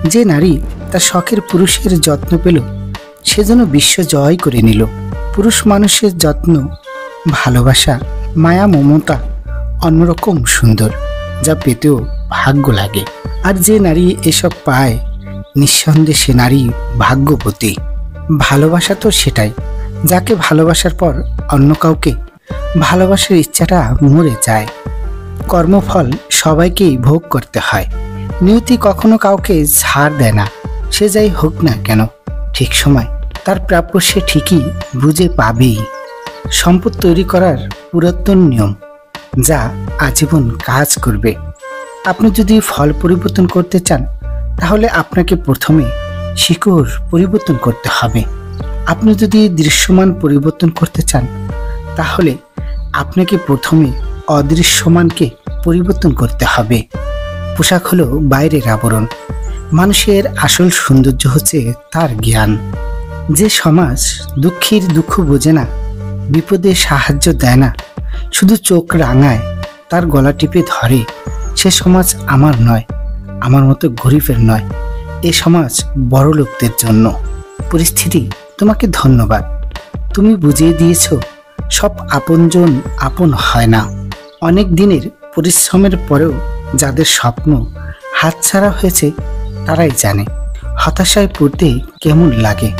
যে নারী তার শখের পুরুষের যত্ন পেল, সে যেন বিশ্ব জয় করে নিল। পুরুষ মানুষের যত্ন, ভালোবাসা, মায়া, মমতা অন্যরকম সুন্দর, যা পেতেও ভাগ্য লাগে। আর যে নারী এসব পায়, নিঃসন্দেহে সে নারী ভাগ্যবতী। ভালোবাসা তো সেটাই, যাকে ভালোবাসার পর অন্য কাউকে ভালোবাসার ইচ্ছাটা মরে যায়। কর্মফল সবাইকেই ভোগ করতে হয়। নিয়তি কখনো কাউকে ছাড় দেয় না। সে যাই হোক না কেন, ঠিক সময় তার প্রাপ্য সে ঠিকই বুঝে পাবেই। সম্পদ তৈরি করার পুরাতন নিয়ম, যা আজীবন কাজ করবে। আপনি যদি ফল পরিবর্তন করতে চান, তাহলে আপনাকে প্রথমে শিকড় পরিবর্তন করতে হবে। আপনি যদি দৃশ্যমান পরিবর্তন করতে চান, তাহলে আপনাকে প্রথমে অদৃশ্যমানকে পরিবর্তন করতে হবে। পোশাক হলো বাইরের আবরণ, মানুষের আসল সৌন্দর্য হচ্ছে তার জ্ঞান। যে সমাজ দুঃখীর দুঃখ বোঝে না, বিপদে সাহায্য দেয় না, শুধু চোখ রাঙায়, তার গলা টিপে ধরে, সে সমাজ আমার নয়, আমার মতো গরিবের নয়। এ সমাজ বড় লোকদের জন্য। পরিস্থিতি তোমাকে ধন্যবাদ, তুমি বুঝিয়ে দিয়েছ সব আপনজন আপন হয় না। অনেক দিনের পরিশ্রমের পরেও যাদের স্বপ্ন হাতছাড়া হয়েছে, তারাই জানে হতাশায় পড়তে কেমন লাগে।